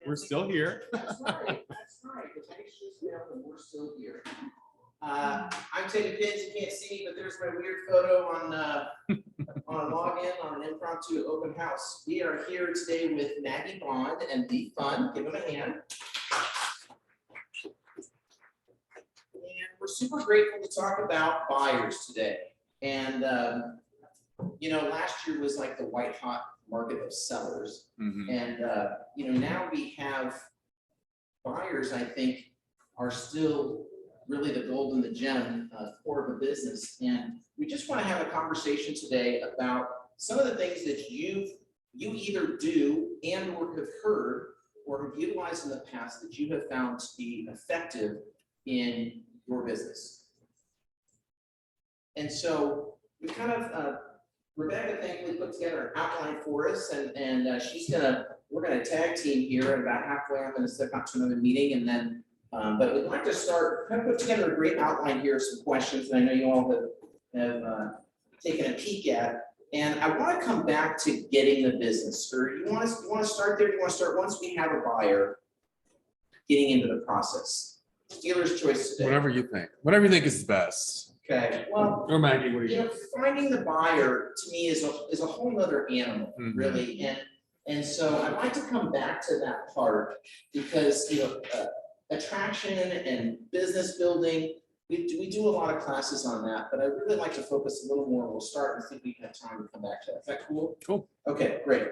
We're still here. That's right. That's right. The text just now, and we're still here. I'm taking pins. You can't see me, but there's my weird photo on a login on an impromptu open house. We are here today with Maggie Pfund and Pfund. Give them a hand. And we're super grateful to talk about buyers today. And you know, last year was like the white hot market of sellers. And you know, now we have buyers, I think, are still really the gold in the gem core of a business. And we just want to have a conversation today about some of the things that you either do and or have heard or have utilized in the past that you have found to be effective in your business. And so we kind of Rebecca thankfully put together an outline for us, and we're gonna tag team here, and about halfway I'm gonna step out to another meeting, and then but we'd like to start, kind of put together a great outline here, some questions that I know you all have taken a peek at. And I want to come back to getting the business. Or you want to start there? You want to start once we have a buyer getting into the process? Dealer's choice today. Whatever you think. Whatever you think is best. Okay. Well, or Maggie, what do you know, finding the buyer to me is a whole nother animal, really. And so I'd like to come back to that part because you know. Attraction and business building, we do a lot of classes on that, but I really like to focus a little more. We'll start and think we have time to come back to that. Is that cool? Cool. Okay, great.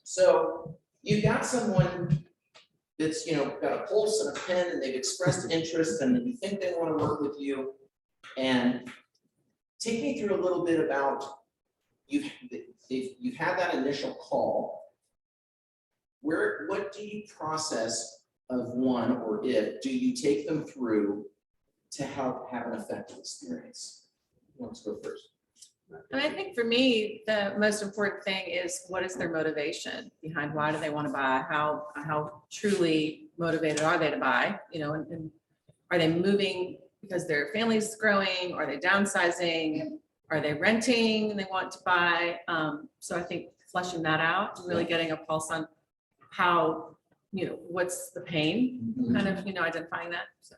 So you've got someone that's, you know, got a pulse and a pen, and they've expressed interest, and you think they want to work with you. And take me through a little bit about you've had that initial call. What do you process of one, or if do you take them through to help have an effective experience? Let's go first. And I think for me, the most important thing is what is their motivation behind why do they want to buy? How truly motivated are they to buy? You know, and are they moving because their family's growing? Are they downsizing? Are they renting and they want to buy? So I think fleshing that out, really getting a pulse on how, you know, what's the pain, kind of, you know, identifying that. So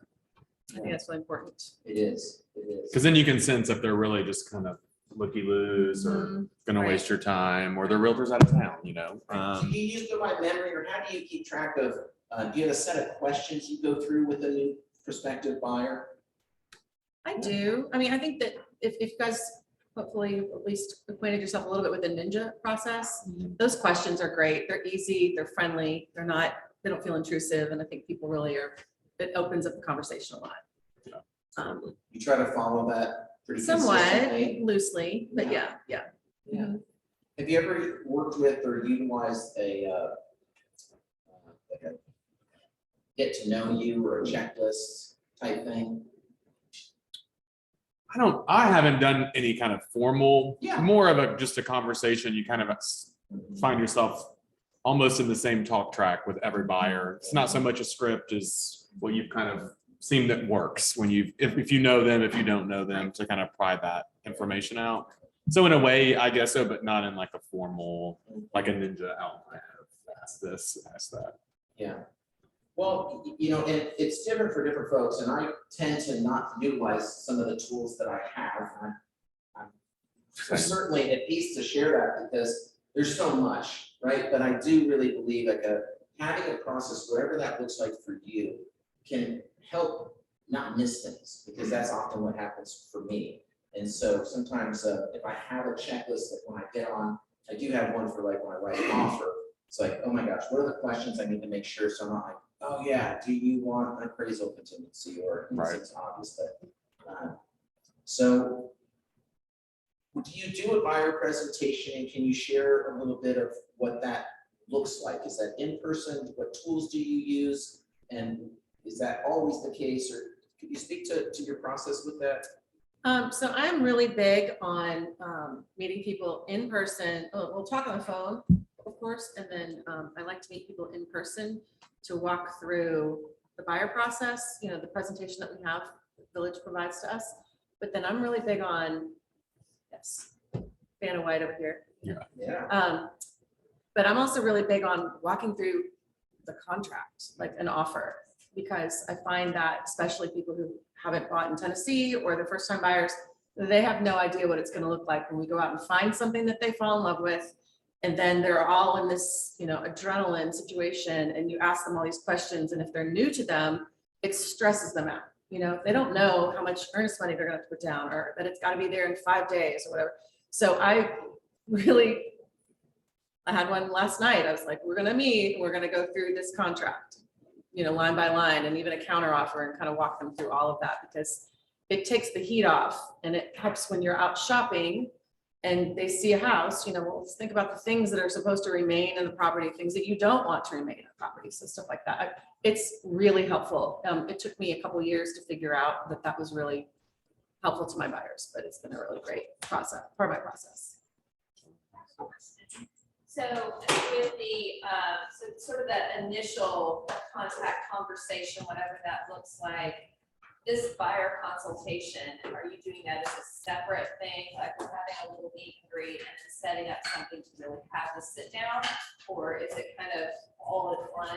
I think that's really important. It is. It is. Because then you can sense if they're really just kind of looky-loos or going to waste your time, or their realtor's out of town, you know. Do you use go by memory, or how do you keep track of, do you have a set of questions you go through with a new prospective buyer? I do. I mean, I think that if you guys hopefully at least acquainted yourself a little bit with the ninja process, those questions are great. They're easy, they're friendly, they don't feel intrusive. And I think people really it opens up the conversation a lot. You try to follow that pretty somewhat consistently? Loosely, but yeah. Have you ever worked with or utilized like a get to know you or a checklist type thing? I haven't done any kind of formal, Yeah. more of just a conversation. You kind of find yourself almost in the same talk track with every buyer. It's not so much a script as what you've kind of seen that works when if you know them, if you don't know them, to kind of pry that information out. So in a way, I guess so, but not in like a formal, like a ninja outline of ask this, ask that. Yeah. Well, you know, it's different for different folks, and I tend to not utilize some of the tools that I have. I'm certainly at peace to share that because there's so much, right? But I do really believe like having a process, whatever that looks like for you, can help not miss things, because that's often what happens for me. And so sometimes if I have a checklist, like when I get on, I do have one for like when I write an offer. It's like, oh my gosh, what are the questions I need to make sure so I'm not like, oh yeah, do you want an appraisal contingency, or it's obvious that. So do you do a buyer presentation, and can you share a little bit of what that looks like? Is that in person? What tools do you use? And is that always the case, or could you speak to your process with that? So I'm really big on meeting people in person. We'll talk on the phone, of course, and then I like to meet people in person to walk through the buyer process, you know, the presentation that we have, the village provides to us. But then I'm really big on, yes, Vanna White over here. Yeah. Yeah. But I'm also really big on walking through the contract, like an offer. Because I find that especially people who haven't bought in Tennessee or the first time buyers, they have no idea what it's gonna look like when we go out and find something that they fall in love with. And then they're all in this, adrenaline situation, and you ask them all these questions, and if they're new to them, it stresses them out. They don't know how much earnest money they're gonna put down, or that it's gotta be there in 5 days or whatever. So I had one last night. I was like, we're gonna meet, we're gonna go through this contract, line by line, and even a counter offer, and kind of walk them through all of that, because it takes the heat off, and it helps when you're out shopping and they see a house, well, let's think about the things that are supposed to remain in the property, things that you don't want to remain in the property. So stuff like that. It's really helpful. It took me a couple of years to figure out that was really helpful to my buyers, but it's been a really great process, part of my process. So with the, sort of that initial contact conversation, whatever that looks like, this buyer consultation, are you doing that as a separate thing, like we're having a little meet and greet and then setting up something to really have the sit down? Or is it kind of all in one?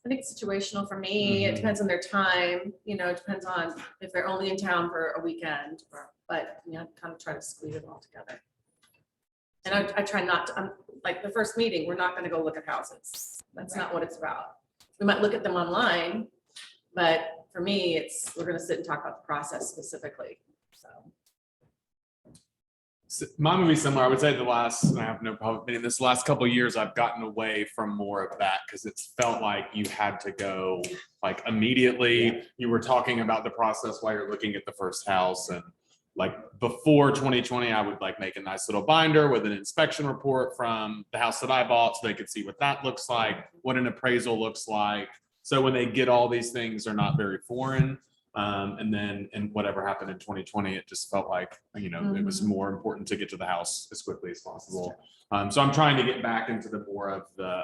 I think it's situational for me. It depends on their time, it depends on if they're only in town for a weekend, but I kind of try to squeeze it all together. And I try not to, like the first meeting, we're not gonna go look at houses. That's not what it's about. We might look at them online, but for me, we're gonna sit and talk about the process specifically, So mine would be similar. I would say I have no problem admitting this, last couple of years, I've gotten away from more of that, because it's felt like you had to go like immediately. You were talking about the process while you're looking at the first house, and like before 2020, I would like make a nice little binder with an inspection report from the house that I bought, so they could see what that looks like, what an appraisal looks like. So when they get all these things, they're not very foreign. And whatever happened in 2020, it just felt like, it was more important to get to the house as quickly as possible. So I'm trying to get back into the more of the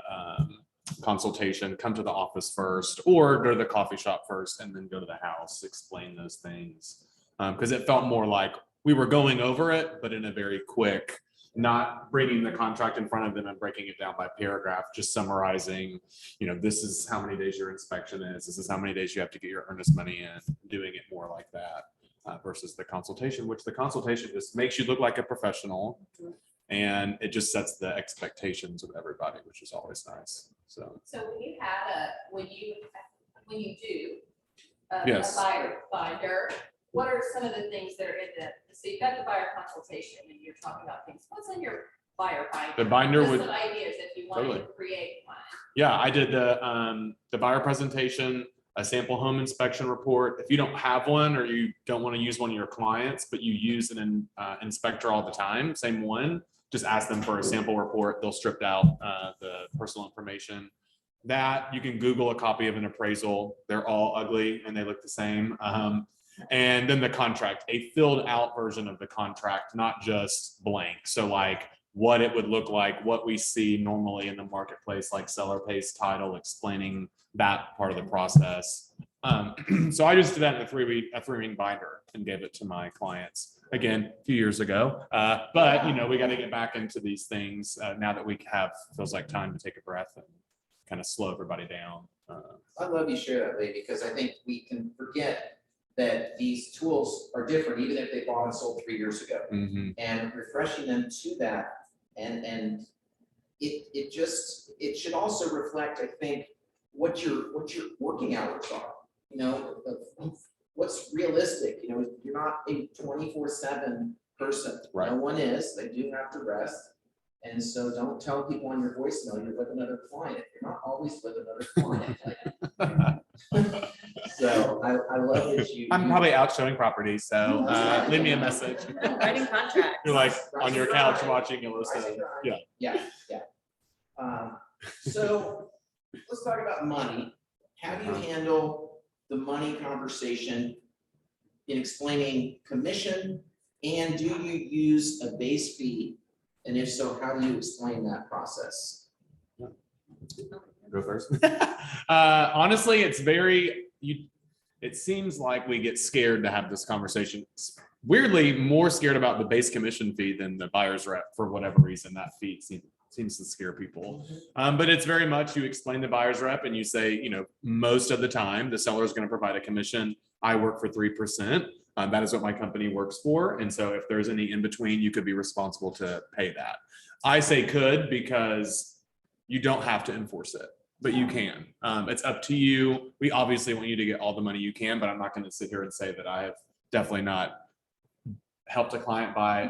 consultation, come to the office first, or go to the coffee shop first, and then go to the house, explain those things. Because it felt more like we were going over it, but in a very quick, not bringing the contract in front of them and breaking it down by paragraph, just summarizing, this is how many days your inspection is, this is how many days you have to get your earnest money in, doing it more like that versus the consultation, which the consultation just makes you look like a professional, and it just sets the expectations of everybody, which is always nice. So when you do a Yes. buyer binder, what are some of the things that are in so you've got the buyer consultation and you're talking about things, what's in your buyer binder? The binder Just would some ideas if you wanted to create one. Yeah, I did the buyer presentation, a sample home inspection report. If you don't have one, or you don't want to use one of your clients, but you use an inspector all the time, same one, just ask them for a sample report. They'll strip out the personal information. That you can Google a copy of an appraisal. They're all ugly and they look the same. And then the contract, a filled out version of the contract, not just blank. So like what it would look like, what we see normally in the marketplace, like seller pays title, explaining that part of the process. So I just did that in a three-ring binder and gave it to my clients, again, a few years ago. But we got to get back into these things now that we feels like time to take a breath and kind of slow everybody down. I love you share that, Lee, because I think we can forget that these tools are different, even if they bought and sold 3 years ago. And refreshing them to that, and it should also reflect, I think, what your working hours are. What's realistic. You're not a 24/7 person. Right. No one is. They do have to rest. And so don't tell people on your voicemail you're with another client. You're not always with another client. So I love that you. I'm probably out showing property, so leave me a message. writing contracts. You're like on your couch watching Yellowstone. Yeah. So let's talk about money. How do you handle the money conversation in explaining commission? And do you use a base fee? And if so, how do you explain that process? Go first. Honestly, it seems like we get scared to have this conversation. Weirdly, more scared about the base commission fee than the buyer's rep for whatever reason. That fee seems to scare people. But it's very much, you explain the buyer's rep and you say, you know, most of the time, the seller is going to provide a commission. I work for 3%. That is what my company works for. And so if there's any in between, you could be responsible to pay that. I say could because you don't have to enforce it, but you can. It's up to you. We obviously want you to get all the money you can, but I'm not going to sit here and say that I have definitely not helped a client buy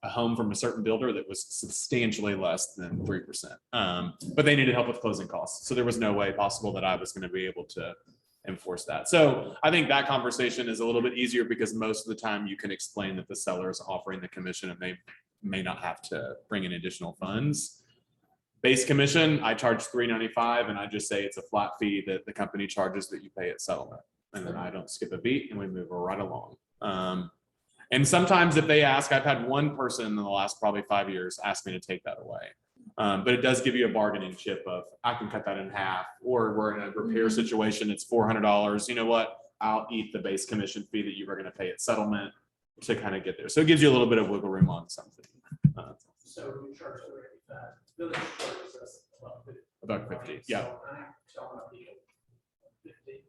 a home from a certain builder that was substantially less than 3%. But they needed help with closing costs. So there was no way possible that I was going to be able to enforce that. So I think that conversation is a little bit easier because most of the time you can explain that the seller is offering the commission and they may not have to bring in additional funds. Base commission, I charge $3.95 and I just say it's a flat fee that the company charges that you pay at settlement. And then I don't skip a beat and we move right along. And sometimes if they ask, I've had one person in the last probably 5 years ask me to take that away. But it does give you a bargaining chip of, I can cut that in half, or we're in a repair situation, it's $400. You know what? I'll eat the base commission fee that you were going to pay at settlement to kind of get there. So it gives you a little bit of wiggle room on something. So we charge $3.85. Village charges us $1.50, yeah. So I'm telling people 50.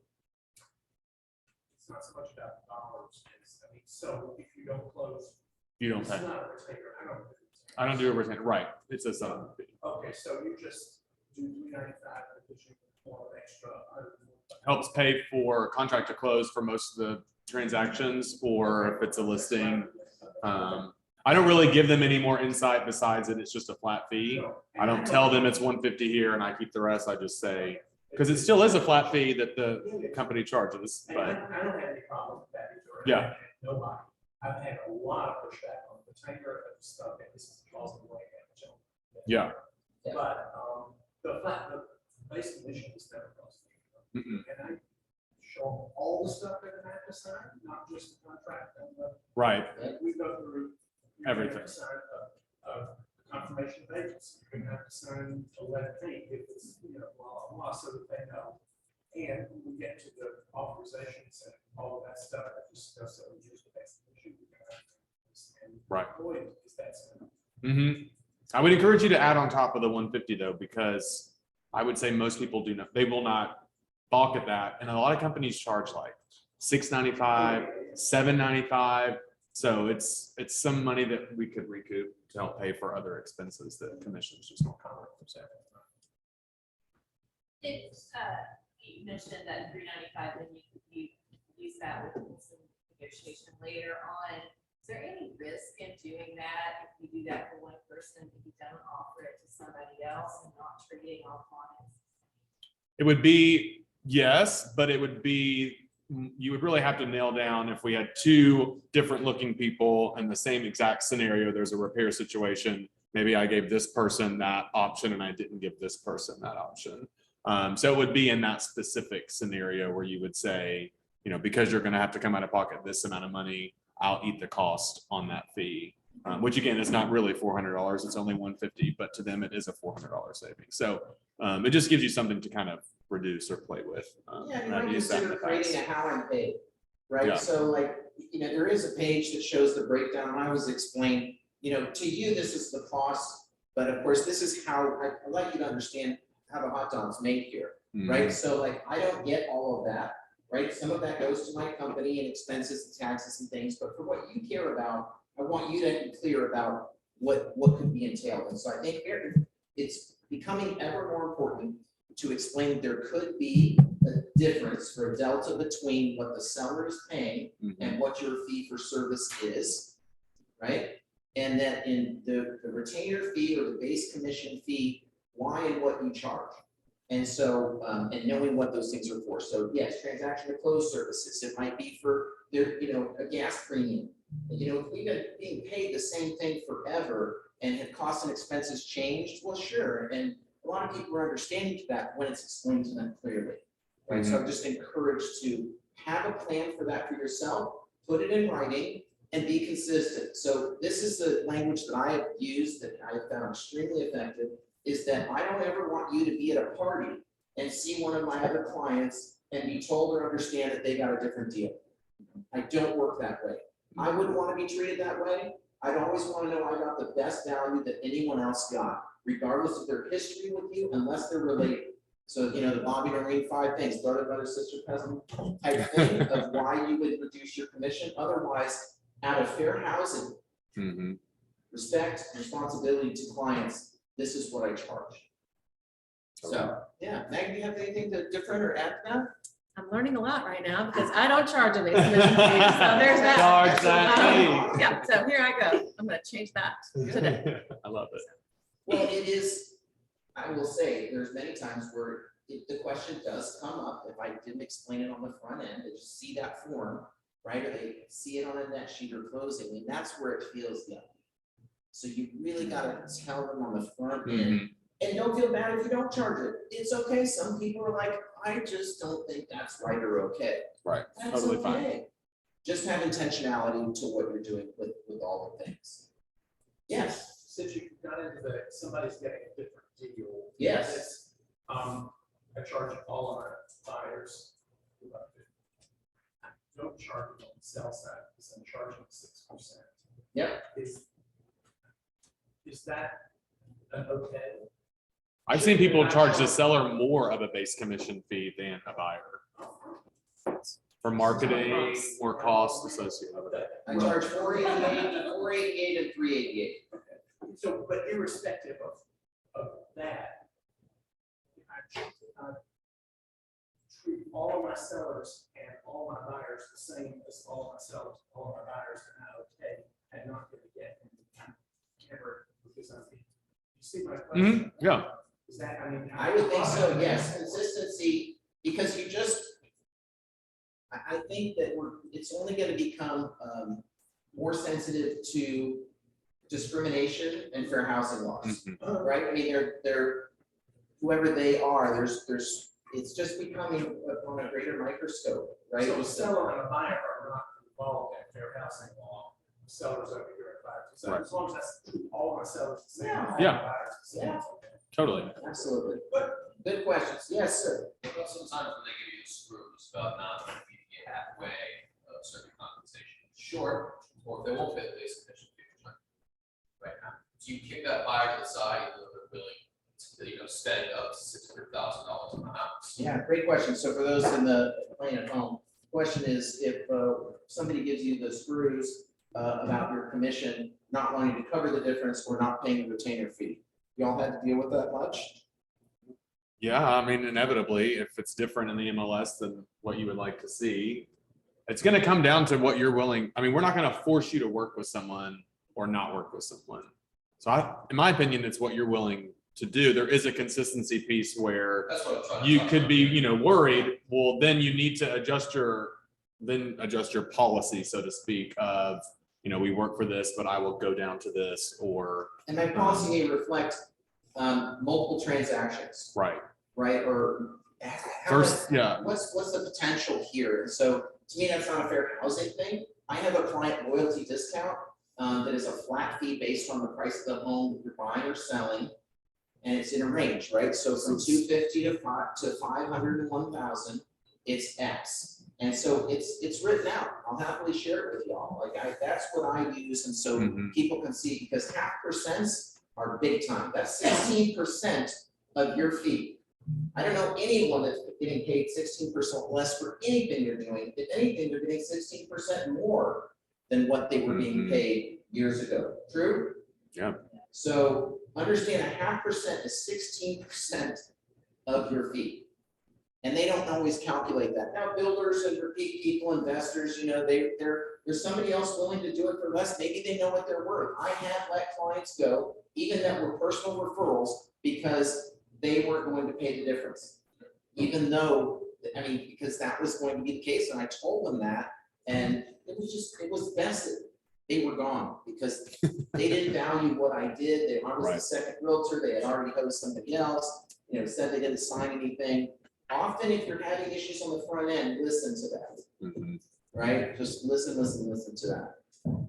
It's not so much about dollars. I mean, so if you don't close, You don't it's pay. not a retainer. I don't do a retainer, right? It's a settlement fee. Okay, so you just do $3.95 because you want extra. Helps pay for contract to close for most of the transactions, or if it's a listing. I don't really give them any more insight besides that it's just a flat fee. I don't tell them it's 150 here and I keep the rest. I just say, because it still is a flat fee that the company charges, And but I don't have any problem with that either. Yeah. Nobody. I've had a lot of pushback on the retainer and stuff, and this is causing the way that. yeah. But, the base commission is never cost. Mm-mm. And I show them all the stuff that they have to sign, not just the contract and the. Right. We go through. you Everything. have to sign a confirmation of agency, you have to sign a letter if it's, blah, blah, blah, so that they know. And when we get to the authorizations and all of that stuff, I just, so we use the base commission. Right. Is that simple? I would encourage you to add on top of the 150 though, because I would say most people do not, they will not balk at that. And a lot of companies charge like $6.95, $7.95. So it's some money that we could recoup to help pay for other expenses that commissions just don't cover. It's, you mentioned that $3.95, then you use that with some negotiation later on. Is there any risk in doing that? If you do that for one person, if you don't offer it to somebody else and not treating all clients? It would be, yes, but it would be, you would really have to nail down if we had two different looking people in the same exact scenario, there's a repair situation. Maybe I gave this person that option and I didn't give this person that option. So it would be in that specific scenario where you would say, because you're going to have to come out of pocket this amount of money, I'll eat the cost on that fee, which again, is not really $400. It's only $150, but to them it is a $400 savings. So it just gives you something to kind of reduce or play with. Yeah, you I've might used that in consider the past. creating a how I'm paid, right? Yeah. So like, there is a page that shows the breakdown. I always explain, to you, this is the cost, but of course, this is how, I'd like you to understand how the hot dog's made here, right? So like, I don't get all of that, right? Some of that goes to my company and expenses and taxes and things, but for what you care about, I want you to be clear about what could be entailed. And so I think it's becoming ever more important to explain that there could be a difference for a delta between what the seller is paying and what your fee for service is, right? And that in the retainer fee or the base commission fee, why and what you charge. And so, and knowing what those things are for. So yes, transaction to close services, it might be for their, a gas premium. If we've been being paid the same thing forever and have costs and expenses changed, well, sure. And a lot of people are understanding to that when it's explained to them clearly, right? So I'm just encouraged to have a plan for that for yourself, put it in writing, and be consistent. So this is the language that I have used that I have found extremely effective, is that I don't ever want you to be at a party and see one of my other clients and be told or understand that they got a different deal. I don't work that way. I wouldn't want to be treated that way. I'd always want to know I got the best value that anyone else got. regardless of their history with you, unless they're related. So, the Bobby Doreen 5 things, brother, sister, cousin type thing of why you would reduce your commission. Otherwise, out of fair housing, respect, responsibility to clients, this is what I charge. So, yeah, Maggie, do you have anything to different or add to that? I'm learning a lot right now because I don't charge a base commission fee, so there's that. Charge that fee. Yeah, so here I go. I'm gonna change that today. I love it. Well, it is, I will say, there's many times where the question does come up, if I didn't explain it on the front end, they just see that form, right? Or they see it on a net sheet or closing, and that's where it feels yucky. So you really gotta tell them on the front end, and don't feel bad if you don't charge it. It's okay. Some people are like, I just don't think that's right or okay. Right, That's totally fine. okay. Just have intentionality to what you're doing with all the things. Yes, Since you got into the, somebody's getting a different deal. yes. it's, I charge all of our buyers. I don't charge them on the sell side, because I'm charging 6%. Yep. Is that okay? I've seen people charge the seller more of a base commission fee than a buyer for marketing or costs associated with it. I charge 488 and 388. So, but irrespective of that, I treat all of my sellers and all my buyers the same as all of my sellers, all of my buyers are not okay and not gonna get ever, because you see my question? Yeah. Is that, I would think so, yes, consistency, because you just, I think that it's only gonna become more sensitive to discrimination and fair housing laws, right? I mean, they're, whoever they are, it's just becoming on a greater microscope, right? So a seller and a buyer are not involved in fair housing law, sellers over here at 5%. So as long as that's all my sellers the same. all my Yeah. buyers the same, it's okay. Totally. Absolutely. Good questions. Yes, sir. Well, sometimes when they give you the screws about not meeting you halfway of certain compensation short, or if they won't pay the base commission 50% right now. So you kick that buyer to the side, and they're willing to, spend up to $600,000 on the house. Yeah, great question. So for those in the playing at home, question is if somebody gives you the screws about your commission, not wanting to cover the difference or not paying the retainer fee. Y'all had to deal with that much? Yeah, I mean, inevitably, if it's different in the MLS than what you would like to see, it's going to come down to what you're willing. I mean, we're not going to force you to work with someone or not work with someone. So in my opinion, it's what you're willing to do. There is a consistency piece where That's what I'm trying to. you talk could about. be, worried. Well, then you need to adjust your policy, so to speak, of, we work for this, but I will go down to this, or And that policy may reflect multiple transactions, right. Or how First, yeah. what's the potential here? So to me, that's not a fair housing thing. I have a client loyalty discount that is a flat fee based on the price of the home that you're buying or selling. And it's in a range, right? So from 250 to 500 and 1,000, it's X. And so it's written out. I'll happily share it with y'all. That's what I use, and so people can see, because 0.5% are big time. That's 16% of your fee. I don't know anyone that's getting paid 16% less for anything you're doing. If anything, they're getting 16% more than what they were being paid years ago. True? Yeah. So understand 0.5% is 16% of your fee. And they don't always calculate that. Now, builders and repeat people, investors, there's somebody else willing to do it for less. Maybe they know what they're worth. I have let clients go, even that were personal referrals, because they weren't going to pay the difference. Even though, because that was going to be the case, and I told them that, and it was vested. They were gone because they didn't value what I did. I was the second realtor. They had already hosted somebody else, said they didn't sign anything. Often, if you're having issues on the front end, listen to that, right? Just listen to that.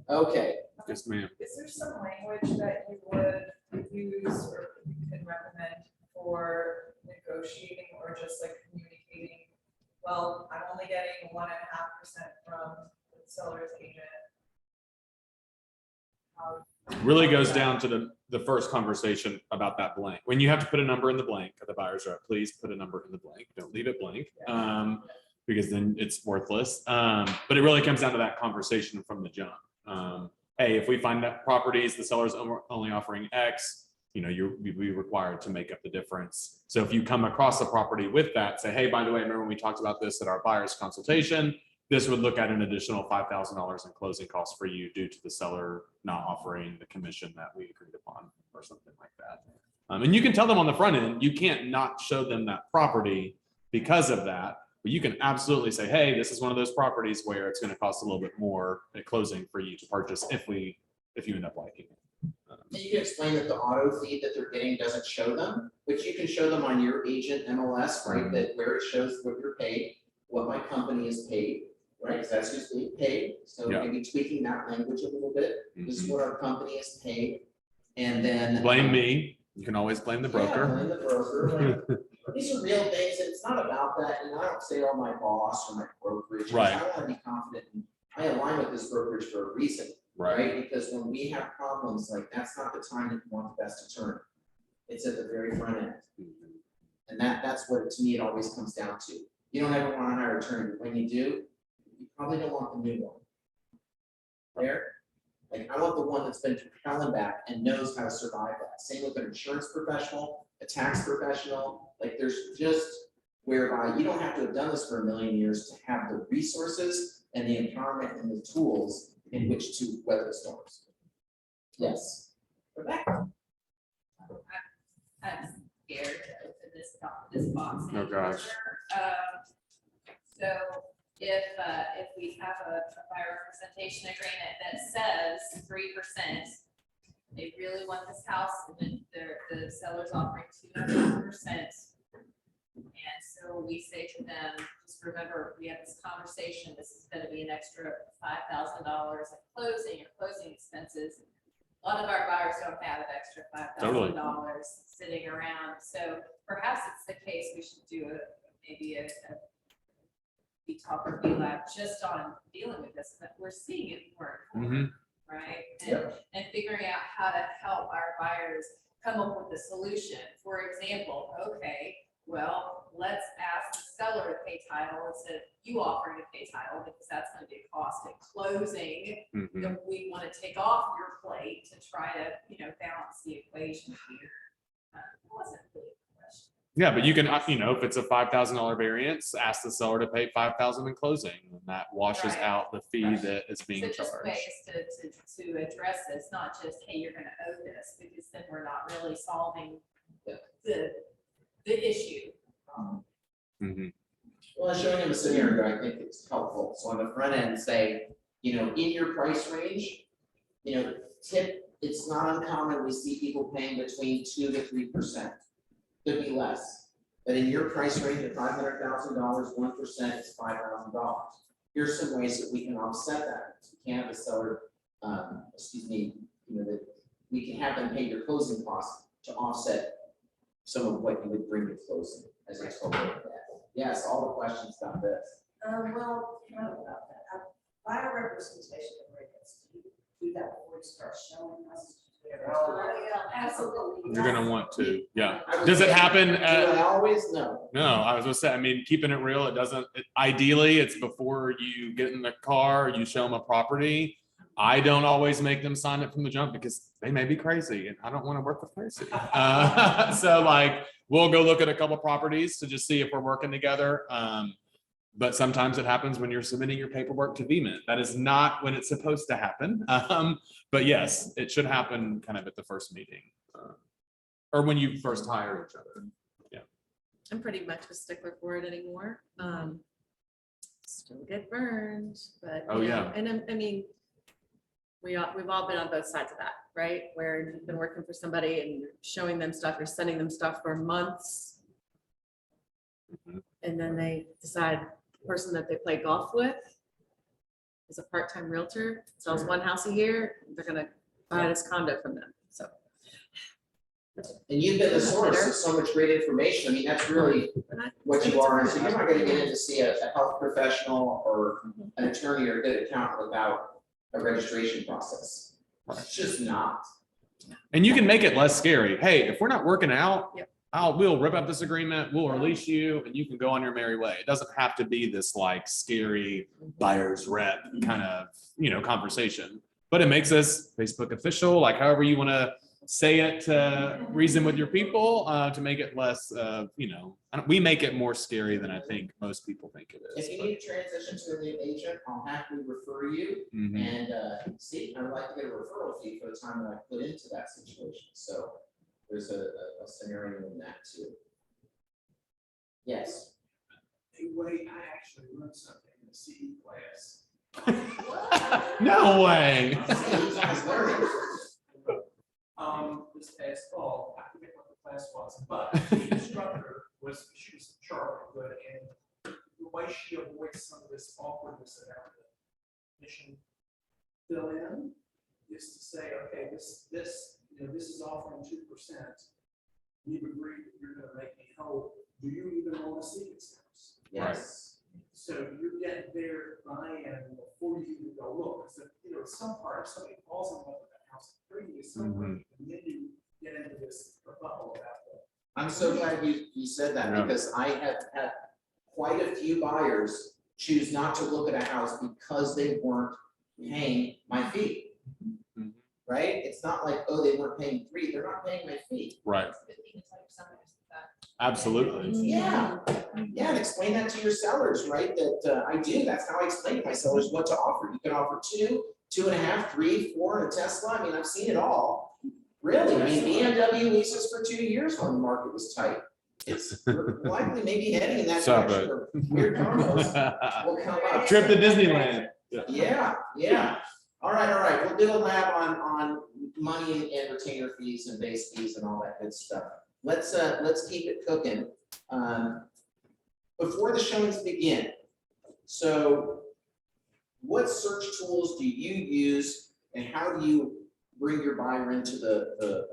Okay. Yes, ma'am. Is there some language that you would use or you could recommend for negotiating or just like communicating? Well, I'm only getting 1.5% from the seller's agent. Really goes down to the first conversation about that blank. When you have to put a number in the blank of the buyer's rep, please put a number in the blank. Don't leave it blank. Because then it's worthless. But it really comes down to that conversation from the jump. Hey, if we find that properties, the seller's only offering X, you'll be required to make up the difference. So if you come across a property with that, say, hey, by the way, remember when we talked about this at our buyer's consultation, this would look at an additional $5,000 in closing costs for you due to the seller not offering the commission that we agreed upon or something like that. And you can tell them on the front end, you can't not show them that property because of that. But you can absolutely say, hey, this is one of those properties where it's going to cost a little bit more at closing for you to purchase if you end up liking it. And you can explain that the auto feed that they're getting doesn't show them, but you can show them on your agent MLS, right? That where it shows what you're paid, what my company is paid, right? Because that's who's being paid. So Yeah. maybe tweaking that language a little bit. This is what our company is paid. And then Blame me. You can always blame the Yeah, broker. blame the broker. Like, these are real things, and it's not about that, and I don't say, oh, my boss or my brokerage. 'Cause Right. I want to be confident, and I align with this brokerage for a reason, right? Because when we have problems, like, that's not the time that you want the best attorney. It's at the very front end. And that's what, to me, it always comes down to. You don't ever want to hire an attorney, but when you do, you probably don't want the new one. There? Like, I want the one that's been through hell and back and knows how to survive that. Same with an insurance professional, a tax professional. Like, there's just whereby you don't have to have done this for a million years to have the resources and the empowerment and the tools in which to weather the storms. Yes. Rebecca. I'm scared to open this box. Oh, gosh. So if we have a buyer representation agreement that says 3%, they really want this house, and then the seller's offering 2.5%. And so we say to them, just remember, we have this conversation, this is gonna be an extra $5,000 at closing or closing expenses. A lot of our buyers don't have an extra $5,000 sitting around, so perhaps it's the case we should do maybe a vTalk or vLab just on dealing with this, but we're seeing it more, right? And figuring out how to help our buyers come up with a solution. For example, okay, well, let's ask the seller to pay title instead of you offering to pay title, because that's going to be a cost at closing that we want to take off your plate to try to, balance the equation here. It wasn't really a question. Yeah, but you can, if it's a $5,000 variance, ask the seller to pay $5,000 in closing, and that washes out the fee that is being So just charged. ways to address this, not just, hey, you're gonna owe this, because then we're not really solving the issue. Well, showing them a scenario, I think it's helpful. So on the front end, say, in your price range, it's not uncommon, we see people paying between 2 to 3%. Could be less, but in your price range of $500,000, 1% is $5,000. Here's some ways that we can offset that. We can have the seller, that we can have them pay your closing costs to offset some of what you would bring to closing as a total. Yes, all the questions about this. Well, about that. Buyer representation agreements, do that before you start showing us. Absolutely. You're gonna want to, yeah. Does it happen Do at? I always know? No, I was gonna say, keeping it real, it doesn't, ideally, it's before you get in the car, you show them a property. I don't always make them sign it from the jump because they may be crazy and I don't want to work with crazy. So we'll go look at a couple properties to just see if we're working together. But sometimes it happens when you're submitting your paperwork to VMint. That is not when it's supposed to happen. But yes, it should happen kind of at the first meeting. Or when you first hire each other. Yeah. I'm pretty much a stickler for it anymore. Still get burned, but. Oh, yeah. And we've all been on both sides of that, right? Where you've been working for somebody and you're showing them stuff, you're sending them stuff for months. And then they decide the person that they play golf with is a part-time realtor, sells one house a year, they're gonna buy this condo from them, so. And you've been the source of so much great information. That's really what you are. So you're not gonna get in to see a health professional or an attorney or a good accountant without a registration process. It's just not. And you can make it less scary. Hey, if we're not working out, Yep. we'll rip up this agreement, we'll release you, and you can go on your merry way. It doesn't have to be this like scary buyer's rep kind of, conversation. But it makes us Facebook official, like however you want to say it, to reason with your people, to make it less, we make it more scary than I think most people think it is. If you need to transition to a new agent, I'll happily refer you. Mhm. And see, I'd like to get a referral fee for the time that I put into that situation. So there's a scenario in that too. Yes. Hey, wait, I actually learned something in the CE class. No way. See, you guys learning. This past fall, I forget what the class was, but the instructor she was sharp and good, and the way she avoids some of this awkwardness around the mission fill in is to say, okay, this is offering 2%. You've agreed that you're gonna make me whole. Do you even want to see this house? Yes. So you get their buy-in before you even go look. So, some part, if somebody falls in love with that house, previous, and then you get into this bubble about the. I'm so glad you said that, Yeah. because I have had quite a few buyers choose not to look at a house because they weren't paying my fee. Mhm. Right? It's not like, oh, they weren't paying $3, they're not paying my fee. Right. 15 to 20% of that. Absolutely. Yeah, yeah, and explain that to your sellers, right? That I do, that's how I explain to my sellers what to offer. You can offer 2, 2.5, 3, 4 in a Tesla. I mean, I've seen it all. Really, I mean, BMW leases for 2 years when the market was tight. It's likely maybe heading in that Stop direction. Or weird combos will come up. Trip to Disneyland. Yeah. All right. We'll do a lab on money and retainer fees and base fees and all that good stuff. Let's keep it cooking. Before the showings begin, so what search tools do you use and how do you bring your buyer into the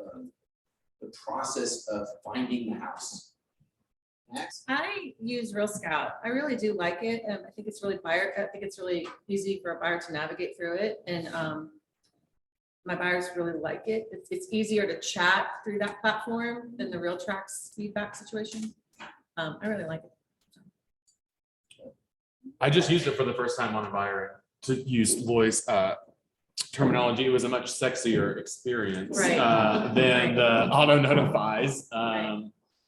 process of finding the house? Max? I use Real Scout. I really do like it. I think it's really easy for a buyer to navigate through it. And my buyers really like it. It's easier to chat through that platform than the Real Tracks feedback situation. I really like it. I just used it for the first time on a buyer, to use Loy's terminology. It was a much sexier experience Right. than the auto notifies. Right.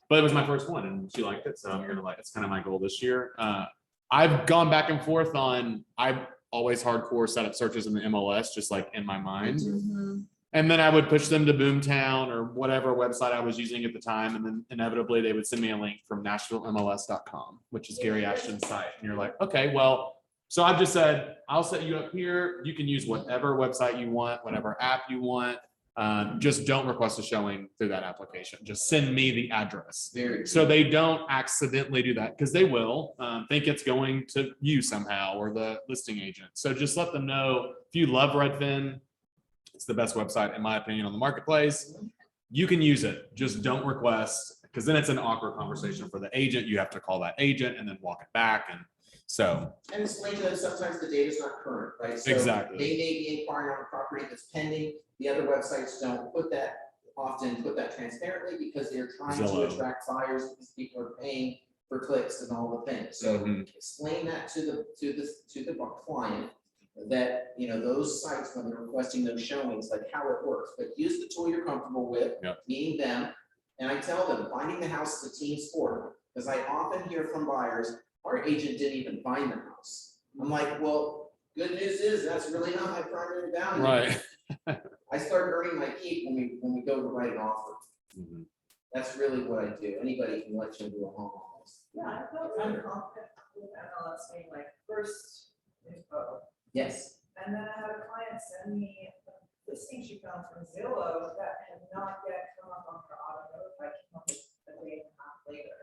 But it was my first one and she liked it. So I'm gonna it's kind of my goal this year. I've gone back and forth on, I always hardcore set up searches in the MLS, just like in my mind. Mhm. And then I would push them to Boomtown or whatever website I was using at the time. And then inevitably they would send me a link from NashvilleMLS.com, which is Gary Ashton's site. And you're like, okay, well, so I've just said, I'll set you up here. You can use whatever website you want, whatever app you want. Just don't request a showing through that application. Just send me the address. Very So they don't accidentally do that, because they will think it's going to you somehow or the listing agent. So just let them know, if you love Redfin, it's the best website, in my opinion, on the marketplace. You can use it. Just don't request, because then it's an awkward conversation for the agent. You have to call that agent and then walk it back. And so. And explain to them, sometimes the data is not current, right? So Exactly. they may be inquiring on a property that's pending. The other websites don't often put that transparently, because they're trying to Zillow. attract buyers, because people are paying for clicks and all the things. So Mhm. explain that to the client, that, those sites, when they're requesting those showings, like how it works, but use the tool you're comfortable with, Yep. meeting them. And I tell them, finding the house is a team sport, because I often hear from buyers, our agent didn't even find the house. I'm like, well, good news is that's really not my primary value. Right. I start earning my keep when we go to write an offer. Mhm. That's really what I do. Anybody can let you into a home almost. Yeah, I felt kind of confident with MLS being like first info. Yes. And then I had a client send me a listing she found from Zillow that had not yet come up on her auto notify, came up a day and a half later.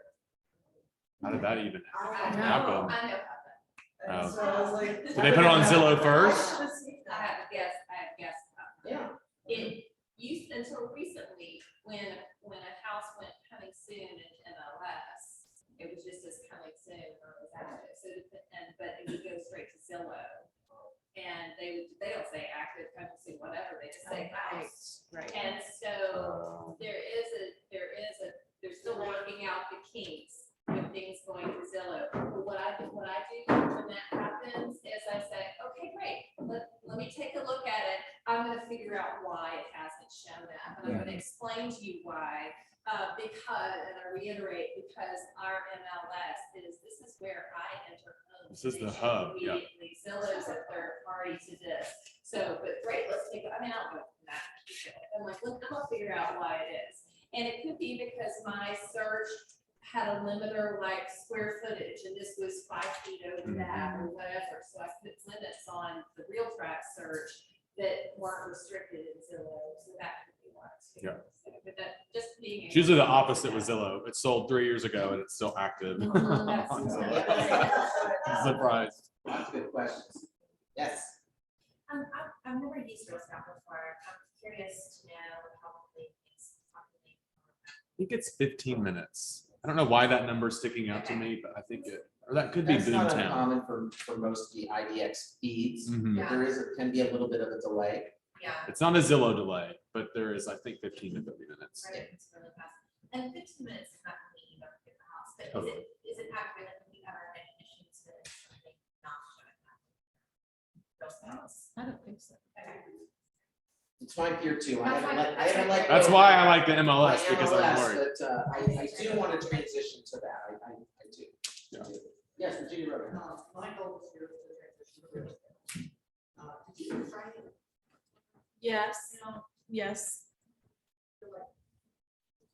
How did that even I happen? know, How come? I know about that. And Oh. so I was like. Did they put it on Zillow first? I should've seen I that. have guessed about that. Yeah. It used, until recently, when a house went coming soon in MLS, it was just as coming soon or it was active, so, but it would go straight to Zillow. And they don't say active, coming soon, whatever, they just say house. Right. And out why it hasn't shown up, and I'm gonna explain to you why. Because, and I reiterate, because our MLS this is where I enter homes. This is the They show hub, yeah. Immediately, Zillow's a third party to this, so, but great, let's take, I mean, I'll go from that. I'm like, look, I'm gonna figure out why it is, and it could be because my search had a limiter like square footage, and this was 5 feet over that or whatever, so I put limits on the real track search that weren't restricted in Zillow, so that could be one too. Yeah. So, but that, just being. It's usually the opposite with Zillow. It sold 3 years ago and it's still active. Mhm. on Zillow. Surprised. Lots of good questions. Yes. I've never used Girl Scout before. I'm curious to know how many things. I think it's 15 minutes. I don't know why that number's sticking out to me, but I think or that could be That's not Boomtown. uncommon for most of the IDX feeds. Mhm. But there can be a little bit of a delay. Yeah. It's not a Zillow delay, but there is, I think, 15 to 30 minutes. Right, it's really fast. And 15 minutes is not when you don't get the house, but Totally. is it accurate that we ever had issues with something not showing up? Girl Scouts? I don't think so. Okay. It's fine here too. I That's haven't fine. let, I haven't let. That's go why of I like the MLS my because I'm MLS, worried. But I do want to transition to that. I do. Yeah. I do. Yes, Virginia Road. My goal is here to transition to real estate. Did you try it? Yes, yes.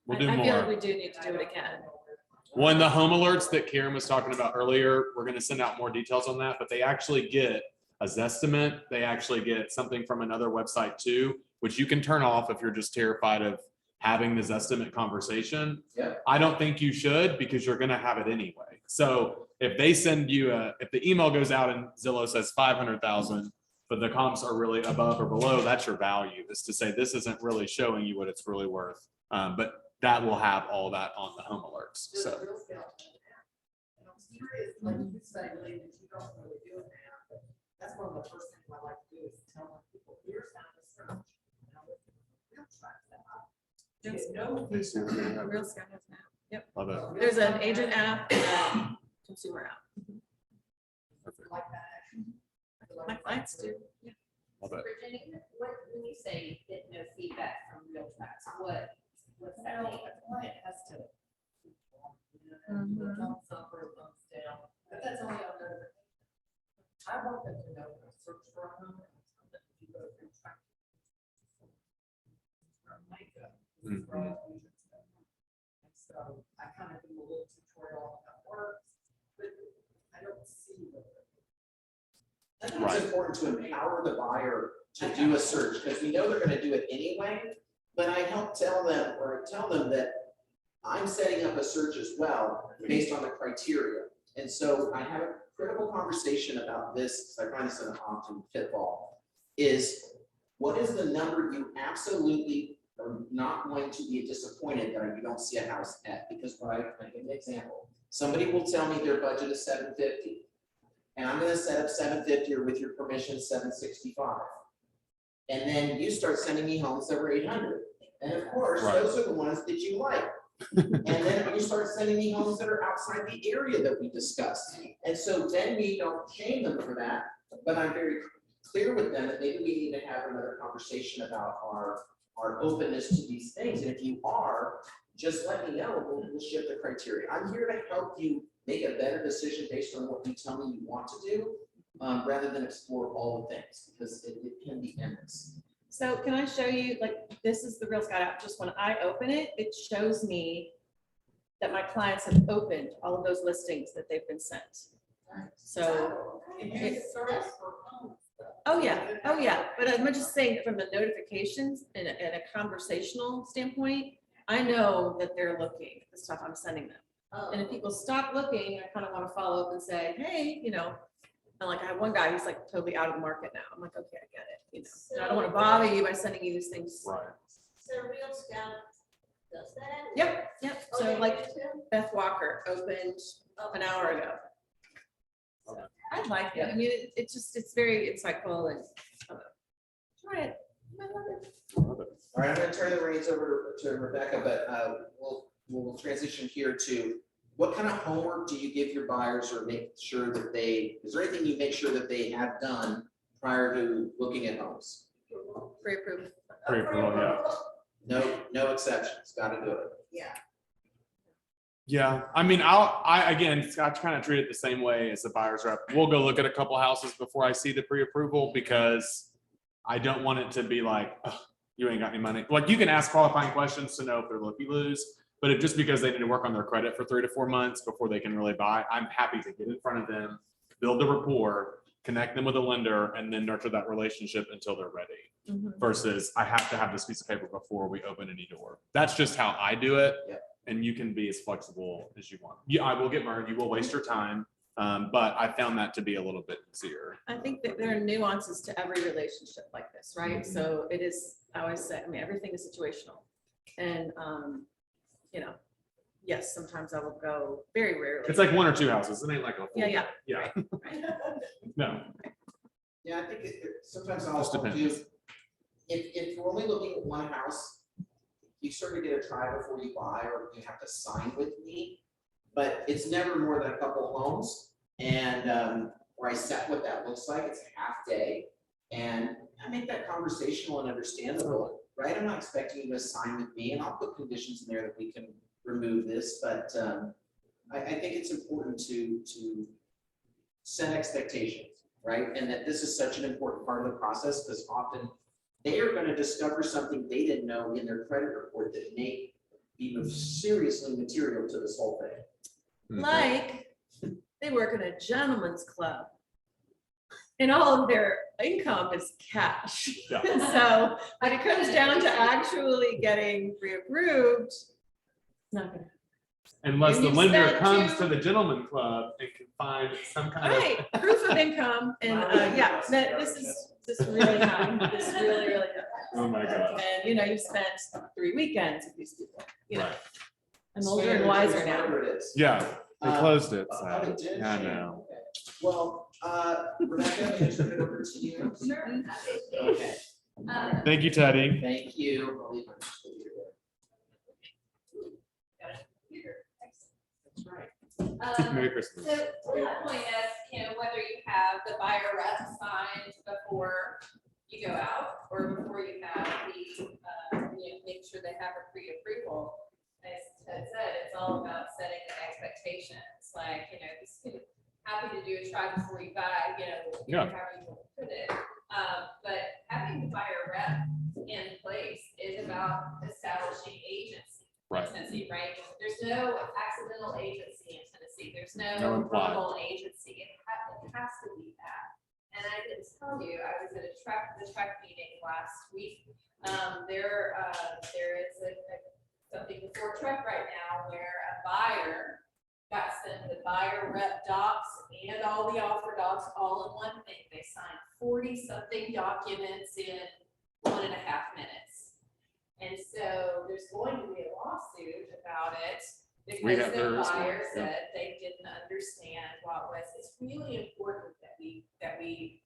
We'll do I feel like more. we do need to do it again. When the home alerts that Karen was talking about earlier, we're going to send out more details on that, but they actually get a Zestimate. They actually get something from another website too, which you can turn off if you're just terrified of having the Zestimate conversation. Yep. I don't think you should because you're going to have it anyway. So if they send you if the email goes out and Zillow says 500,000, but the comps are really above or below, that's your value, is to say this isn't really showing you what it's really worth. But that will have all that on the home alerts. Does So Girl Scout have an app? And I'm curious, like you say, Lee, that you don't really do an app, but that's one of the first things I like to do is tell my people, here's how to search. You know, we'll track that out. Yes. Get no feedback. Real Scout has an app. Yep. love it. There's an agent app and a consumer app. Like that. actually. I feel like My clients do. Yeah. Love it. Virginia, when you say get no feedback from real tracks, what's that Well, mean? a client has to. Mhm. Thumbs up or thumbs down, but that's only on the. I want them to know when I search for a home. That you go through track. From makeup, this is where I use it. And so I kind of do a little tutorial on how it works, but I don't see what. I think it's important to empower the buyer to do a search, because we know they're gonna do it anyway. But I help tell them that I'm setting up a search as well, based on the criteria. And so I have a critical conversation about this, because I find this an often pitfall, is what is the number you absolutely are not going to be disappointed that you don't see a house at? Because when I give an example, somebody will tell me their budget is $750. And I'm gonna set up $750, or with your permission, $765. And then you start sending me homes that were $800. And of course, Right. those are the ones that you like. And then you start sending me homes that are outside the area that we discussed. And so then we don't shame them for that, but I'm very clear with them that maybe we need to have another conversation about our openness to these things. And if you are, just let me know, we'll shift the criteria. I'm here to help you make a better decision based on what you tell me you want to do, rather than explore all the things, because it can be endless. So can I show you, like, this is the Real Scout app. Just when I open it, it shows me that my clients have opened all of those listings that they've been sent. So, And you search for homes. oh yeah. But I'm just saying that from the notifications and a conversational standpoint, I know that they're looking at the stuff I'm sending them. And if people stop looking, I kind of want to follow up and say, hey, you know, and like I have one guy who's like totally out of the market now. I'm like, okay, I get it. You know, and I don't want to bother you by sending you these things. Right. So Real Scout does that? Yep. Oh, So they like do too? Beth Walker opened an hour ago. So I like it. I mean, it's very insightful and try it. I love it. Love it. All right, I'm gonna turn the reins over to Rebecca, but we'll transition here to what kind of homework do you give your buyers, or make sure that is there anything you make sure that they have done prior to looking at homes? Pre-approved. Pre-approval, yeah. No exceptions, gotta do it. Yeah. Yeah, I mean, again, Scott kind of treat it the same way as the buyer's rep. We'll go look at a couple houses before I see the pre-approval because I don't want it to be like, "Ugh, you ain't got any money." Like, you can ask qualifying questions to know if they're looky-loos, but if just because they need to work on their credit for 3 to 4 months before they can really buy, I'm happy to get in front of them, build the rapport, connect them with a lender, and then nurture that relationship until they're ready. Mhm. Versus I have to have this piece of paper before we open any door. That's just how I do it. Yep. And you can be as flexible as you want. Yeah, I will get burned. You will waste your time. But I found that to be a little bit easier. I think that there are nuances to every relationship like this, right? So it is, I always say, I mean, everything is situational. And, you know, yes, sometimes I will go, very rarely. It's like 1 or 2 houses. It ain't like a. full- Yeah. Yeah. No. Yeah, I think sometimes I'll Just do, depends. if you're only looking at one house, you sort of get a try before you buy, or you have to sign with me. But it's never more than a couple of homes, and where I set what that looks like, it's a half day. And I make that conversational and understandable, right? I'm not expecting you to sign with me, and I'll put conditions in there that we can remove this, but I think it's important to set expectations, right? And that this is such an important part of the process, because often they are going to discover something they didn't know in their credit report that may be seriously material to this whole thing. Like, they work in a gentleman's club. And all of their income is cash. Yeah. So when it comes down to actually getting pre-approved, it's not gonna. Unless And the you lender said comes to- to the gentleman club and can find some kind of. Right, proof of income, and, yeah, this is really high, this really, really high. Oh my God. And, you know, you've spent 3 weekends with these people, you know, Right. I'm older and wiser now. Whatever it is. Yeah, they closed it. Oh, So. they did? Yeah, I know. Okay. Well, Rebecca, I'm gonna turn it over to you. Sure. Okay, Thank you, Teddy. thank you. I'll leave my computer there. That's right. Merry Christmas. So to that point is, you know, whether you have the buyer rep signed before you go out, or before you have the, you know, make sure they have a pre-approval. As Ted said, it's all about setting the expectations, like, you know, this could, happy to do a try before you buy, you know, Yeah. however you want to put it. But having the buyer rep in place is about establishing agency. Right. In Tennessee, right? There's no accidental agency in Tennessee. There's No no implied. verbal agency. It has to be that. And I can tell you, I was at the track meeting last week. There is something before truck right now where a buyer got sent the buyer rep docs and all the offer docs all in one thing. They signed 40-something documents in 1.5 minutes. And so there's going to be a lawsuit about it We because have the there as well, buyer yeah. said they didn't understand what was. It's really important that we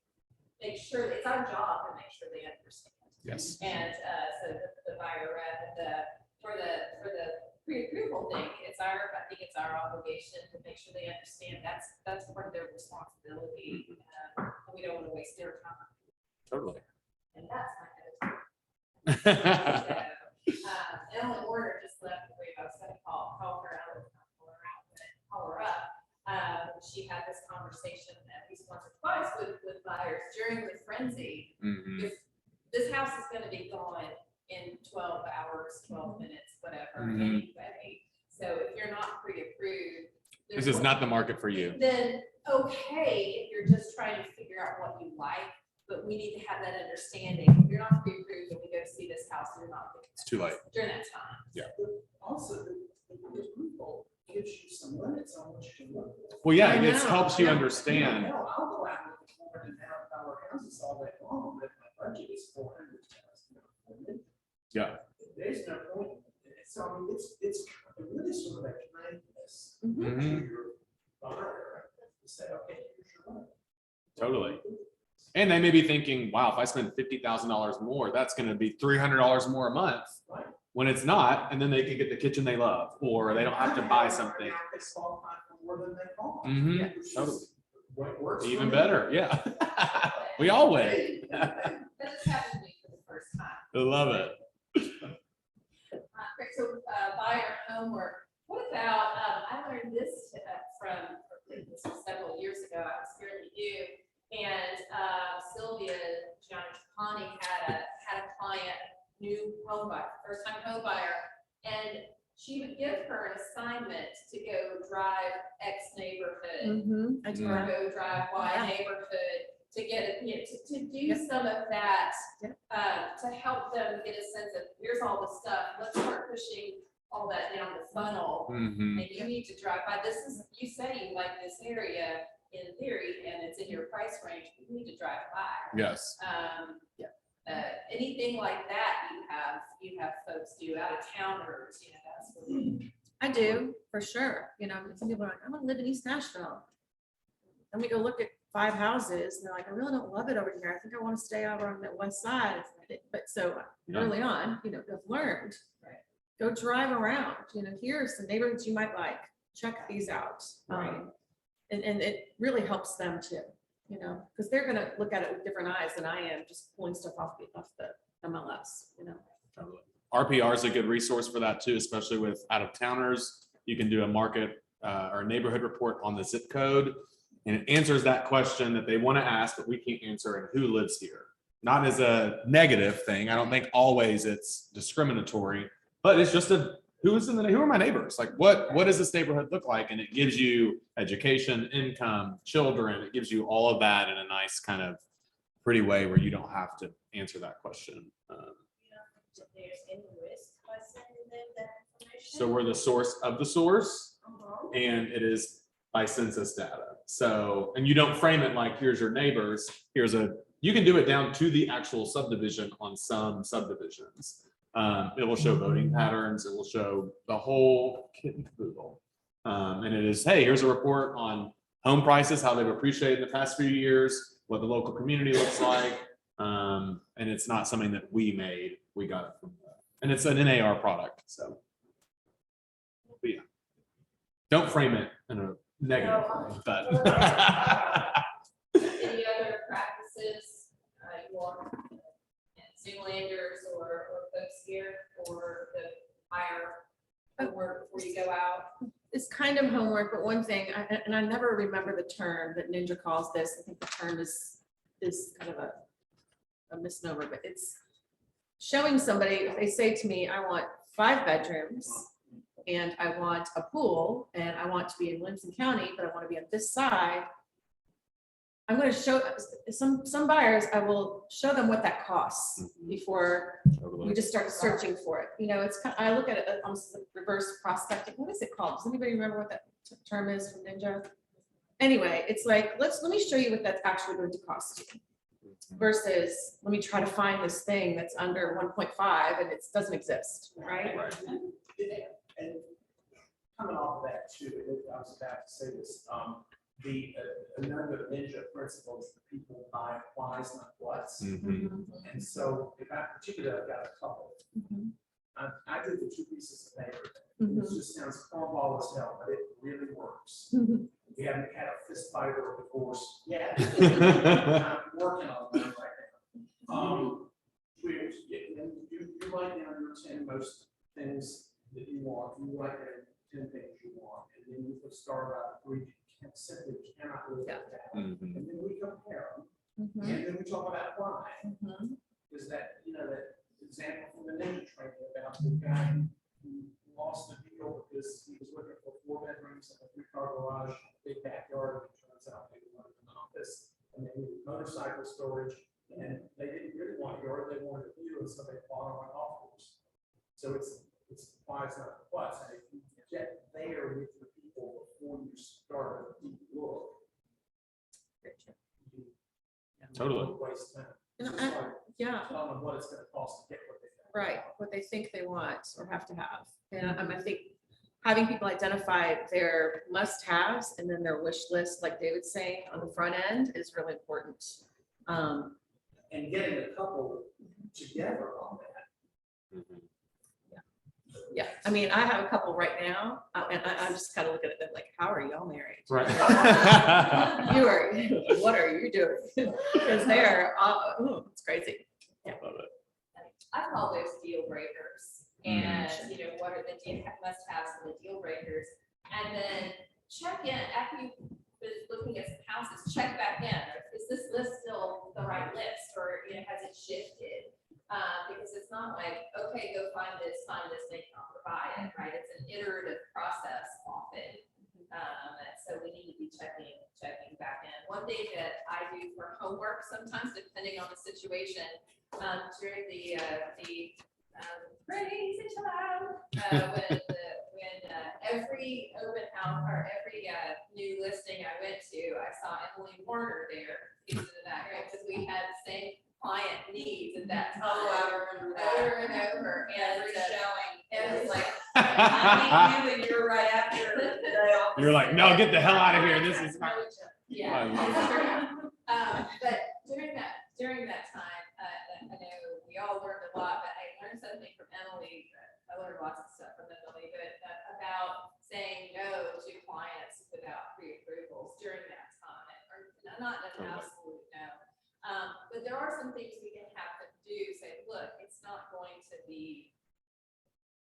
make sure, it's our job to make sure they understand. Yes. And so the buyer rep, for the pre-approval thing, I think it's our obligation to make sure they understand that's part of their responsibility. And we don't want to waste their time. Totally. And that's my attitude. Ellen Warner just left the way I was going to call her out, call her up. She had this conversation at least once or twice with buyers during the frenzy. Mhm. If this house is going to be gone in 12 hours, 12 minutes, whatever, Mhm. anyway. So if you're not pre-approved. This is not the market for you. Then, okay, if you're just trying to figure out what you like, but we need to have that understanding. If you're not pre-approved and we go see this house, you're not. It's too late. During that time. Also, the approval gives you some limits on what you can look for. Well, yeah, I it just know, helps I you know. understand. Hell, I'll go out and look for $4.5 houses all day long, but my budget is $400,000. Yeah. There's no point. So I mean, it's really sort of a kindness Mhm. to your buyer to say, okay, here's your money. Totally. And they may be thinking, wow, if I spend $50,000 more, that's going to be $300 more a month. Right. When it's not, and then they can get the kitchen they love, or they don't have to buy something. It's qualified for more than they cost. Mhm, Which is totally. what works for Even me. better, yeah. We all win. That just happened to me for the first I love it. Great, so buyer homework, what about, I learned this from, this was several years ago, I was fairly new. And Sylvia Gianni had a client, new home buyer, first time home buyer. And she would give her an assignment to go drive X neighborhood. I do Or that. go drive Y Yeah. neighborhood to get, to do Yep. some of that. Yep. To help them get a sense of, here's all the stuff, let's start pushing all that down the funnel. Mhm. And you need to drive by, this is, you say you like this area in theory, and it's in your price range, you need to drive by. Yes. Anything like that you have folks do, out of towners, that's really. I do, for sure. Some people are like, I want to live in East Nashville. Then we go look at 5 houses and they're like, I really don't love it over here. I think I want to stay over on that west side. But so Yeah. early on, I've learned, Right. go drive around, here are some neighborhoods you might like, check these out. Right. And it really helps them too, because they're gonna look at it with different eyes than I am, just pulling stuff off the MLS. Totally. RPR is a good resource for that too, especially with out of towners. You can do a market or neighborhood report on the zip code, and it answers that question that they want to ask, but we can't answer, and who lives here. Not as a negative thing. I don't think always it's discriminatory, but it's just who are my neighbors? Like what does this neighborhood look like? And it gives you education, income, children. It gives you all of that in a nice kind of pretty way where you don't have to answer that question. There's any risk by sending them that information? So we're the source of the source, and it is by census data. So, and you don't frame it like, here's your neighbors, you can do it down to the actual subdivision on some subdivisions. It will show voting patterns, it will show the whole kit and caboodle. And it is, hey, here's a report on home prices, how they've appreciated in the past few years, what the local community looks like. And it's not something that we made, we got it from, and it's an NAR product, so. But yeah. Don't frame it in a negative way, but. Any other practices you want Zoomlanders or folks here for the buyer homework before you go out? It's kind of homework, but one thing, and I never remember the term that Ninja calls this. I think the term is kind of a misnomer, but it's showing somebody, if they say to me, I want 5 bedrooms and I want a pool and I want to be in Williamson County, but I want to be on this side. I'm going to show some buyers, I will show them what that costs before we just start searching for it. It's kind I look at it almost like reverse prospecting. What is it called? Does anybody remember what that term is from Ninja? Anyway, it's like, let me show you what that's actually going to cost you versus let me try to find this thing that's under 1.5 and it doesn't exist, right? And coming off of that too, I was about to say this, another ninja principle is the people buy whys, not whats. Mhm. And so if I particularly, I've got a couple. I did the 2 pieces of paper. It just sounds cornball as hell, but it really works. We haven't had a fist fight or a divorce yet. I'm working on that right now. You write down your 10 most things that you want. You write down 10 things you want, and then you put star about 3 you simply cannot live with that. And then we compare them, and then we talk about why. Is that, that example from the ninja training about the guy who lost the deal because he was looking for 4 bedrooms and a 3-car garage, big backyard, and it turns out they wanted an office, and they needed motorcycle storage, and they didn't really want a yard, they wanted a view, and so they bought on golf course. So it's why it's not what's, and if you get there with the people before you start a deep look. you Totally. don't waste time. And Just like Yeah. tell them what it's gonna cost to get what they got. Right, what they think they want or have to have. And I think having people identify their must-haves and then their wish list, like David's saying, on the front end is really important. And getting a couple together on that. Yeah, I mean, I have a couple right now, and I'm just kind of looking at them like, how are y'all married? Right. What are you doing? Because they're, it's crazy. Yeah. Love it. I call those deal breakers. And, you know, what are the must-haves and the deal breakers? And then check in, after you've been looking at some houses, check back in. Is this list still the right list, or, you know, has it shifted? Because it's not like, okay, go find this, make an offer, buy it, right? It's an iterative process often. So we need to be checking back in. One thing that I do for homework sometimes, depending on the situation, during the crazy child, when every open house or every new listing I went to, I saw Emily Warner there, because of that, right? Because we had the same client needs at that time. Oh, I remember that. Over and over, and Every showing. and it's like, I mean, you and you're right after. the You're like, no, get the hell out of here. This is not. yeah. I love But during that time, I know we all learned a lot, but I learned something from Emily. I learned lots of stuff from Emily, but about saying no to clients without pre-approvals during that time, or not an absolute no. But there are some things we can have them do. Say, look, it's not going to be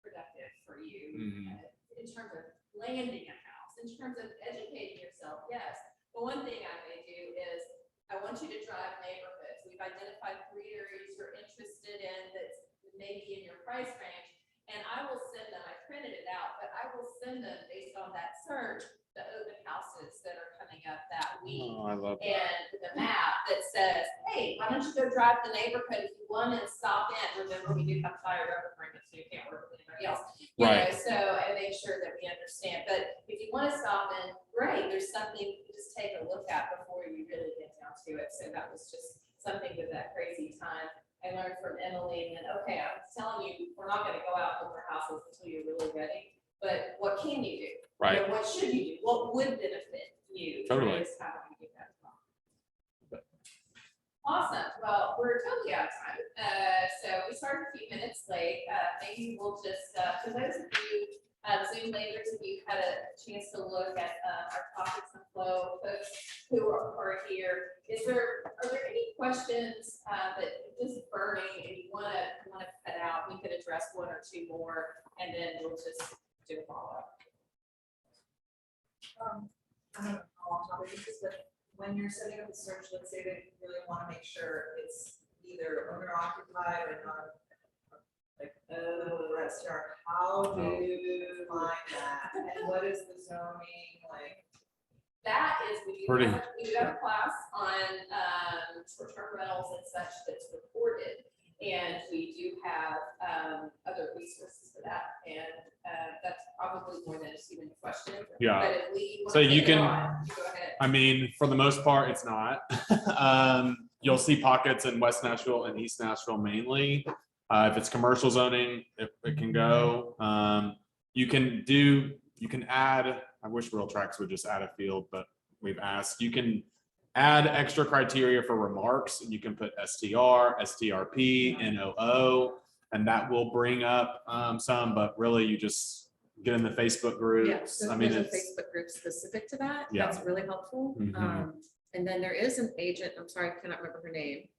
productive for you in terms of landing a house, in terms of educating yourself. Yes, but one thing I may do is I want you to drive neighborhoods. We've identified 3 areas you're interested in that's maybe in your price range, and I will send them. I printed it out, but I will send them based on that search the open houses that are coming up that week. Oh, I love that. And the map that says, hey, why don't you go drive the neighborhood if you want and stop in? Remember, we do have fire road agreements, so you can't work with anybody else. You Right. know, so, and make sure that we understand. But if you want to stop in, great, there's something you just take a look at before you really get down to it. So that was just something with that crazy time I learned from Emily. And then, okay, I was telling you, we're not going to go out and look for houses until you're really ready. But what can you do? Right. You know, what should you do? What would benefit you? Totally. Is how do you do that as well? Awesome. Well, we're totally out of time. So we started a few minutes late. Maybe we'll just, for those of you Zoom leaders, if you had a chance to look at our topics and flow, folks who are here, are there any questions that just burning and you want to cut out? We could address 1 or 2 more, and then we'll just do a follow-up. I don't know how long topic this is, but when you're setting up a search, let's say that you really want to make sure it's either owner occupied or not, like, restaurant, how do you find that? And what is the zoning like? That is, we Pretty. do have a class on short-term rentals and such that's recorded. And we do have other resources for that. And that's probably more than a student question. Yeah. But if we want So to you take it can- on, go ahead. I mean, for the most part, it's not. You'll see pockets in West Nashville and East Nashville mainly. If it's commercial zoning, it can go. You can add, I wish Real Tracks would just add a field, but we've asked, you can add extra criteria for remarks, and you can put STR, STRP, NOO, and that will bring up some, but really you just get in the Facebook Yeah, groups. so I mean, there's a it's, Facebook group specific to that. Yeah. That's really helpful. Mhm. And then there is an agent, I'm sorry, I cannot remember her name.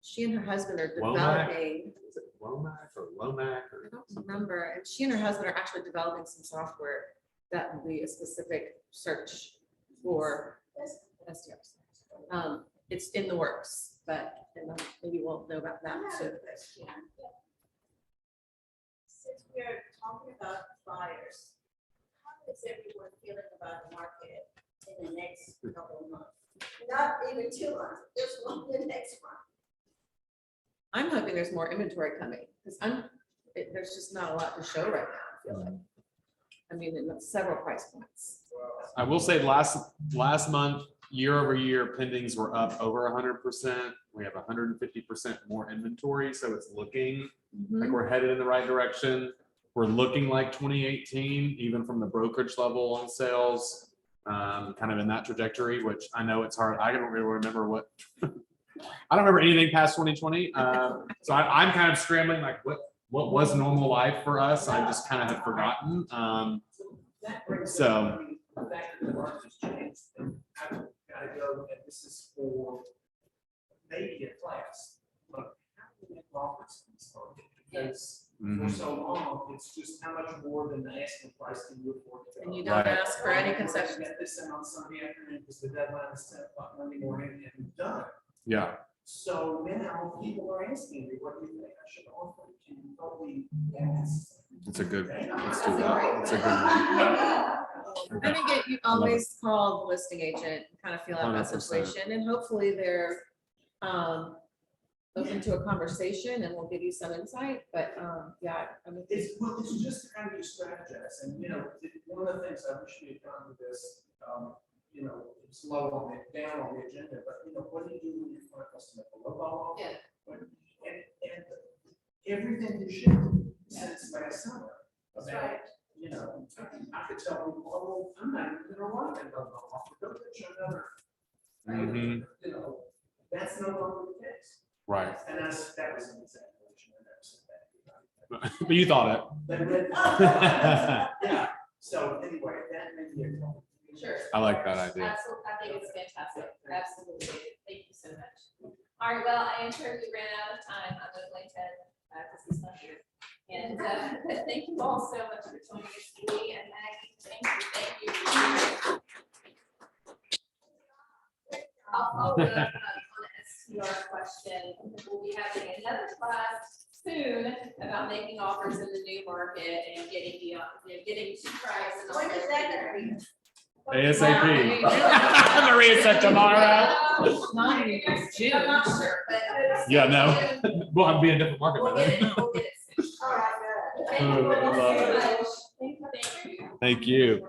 She and her husband are Womack? developing, is it Womack or Lomac I or don't something? remember, and she and her husband are actually developing some software that will be a specific search for SDRs. It's in the works, but maybe we'll know about that soon. Since we are talking about buyers, how is everyone feeling about the market in the next couple of months? Not even 2 months, just the next month. I'm hoping there's more inventory coming, because there's just not a lot to show right now, I feel like. I mean, in several price points. I will say last month, year over year, pendings were up over 100%. We have 150% more inventory, so it's looking like we're headed in the right direction. We're looking like 2018, even from the brokerage level on sales, kind of in that trajectory, which I know it's hard. I don't really remember what, I don't remember anything past 2020. So I'm kind of scrambling, like what was normal life for us? I just kind of have forgotten. So. The fact that the market has changed, and I've got to go, and this is for maybe a class, but how do we make offers because for Mhm. so long, it's just how much more than the asking price can you afford to go. And you don't Right. ask for any We're gonna concessions. Get this in on Sunday afternoon, because the deadline is 10 o'clock Monday morning, and done. Yeah, So now people are asking me, what do you think I should offer? Can you probably gas? it's a good, let's do that. It's a good one. I think you always call the listing agent, kind of feel out that 100%. situation, and hopefully they're open to a conversation and will give you some insight, but yeah, I mean. It's just how you strategize, and, one of the things I wish we had done with this, it's low on it, down on the agenda, but, what do you do when you find a customer, a low ball? Yeah. And everything you should since last summer. That's about, right. I could tell people, oh, I'm not even gonna want that low ball, go get you another. Mhm. That's no longer the case. Right. And that was an exaggeration. I never said that. But you thought it. Yeah, so anyway, that may be a. Sure. I like that idea. Absolutely, I think it's fantastic, absolutely, thank you so much. All right, well, I entirely ran out of time, I'm gonna play Ted, because he's not here. And, thank you all so much for joining us, Lee and Maggie, thank you. I'll follow up on the STR question, we'll be having another class soon about making offers in the new market and getting beyond, getting to price. And When is that gonna be? ASAP. Maria said tomorrow. Not in June. I'm not sure, but. Yeah, no. Well, I'd be in a different market. We'll by get then. it, we'll get it soon. All right, good. Thank you Oh, I all love so it. much. Thank you. Thank you.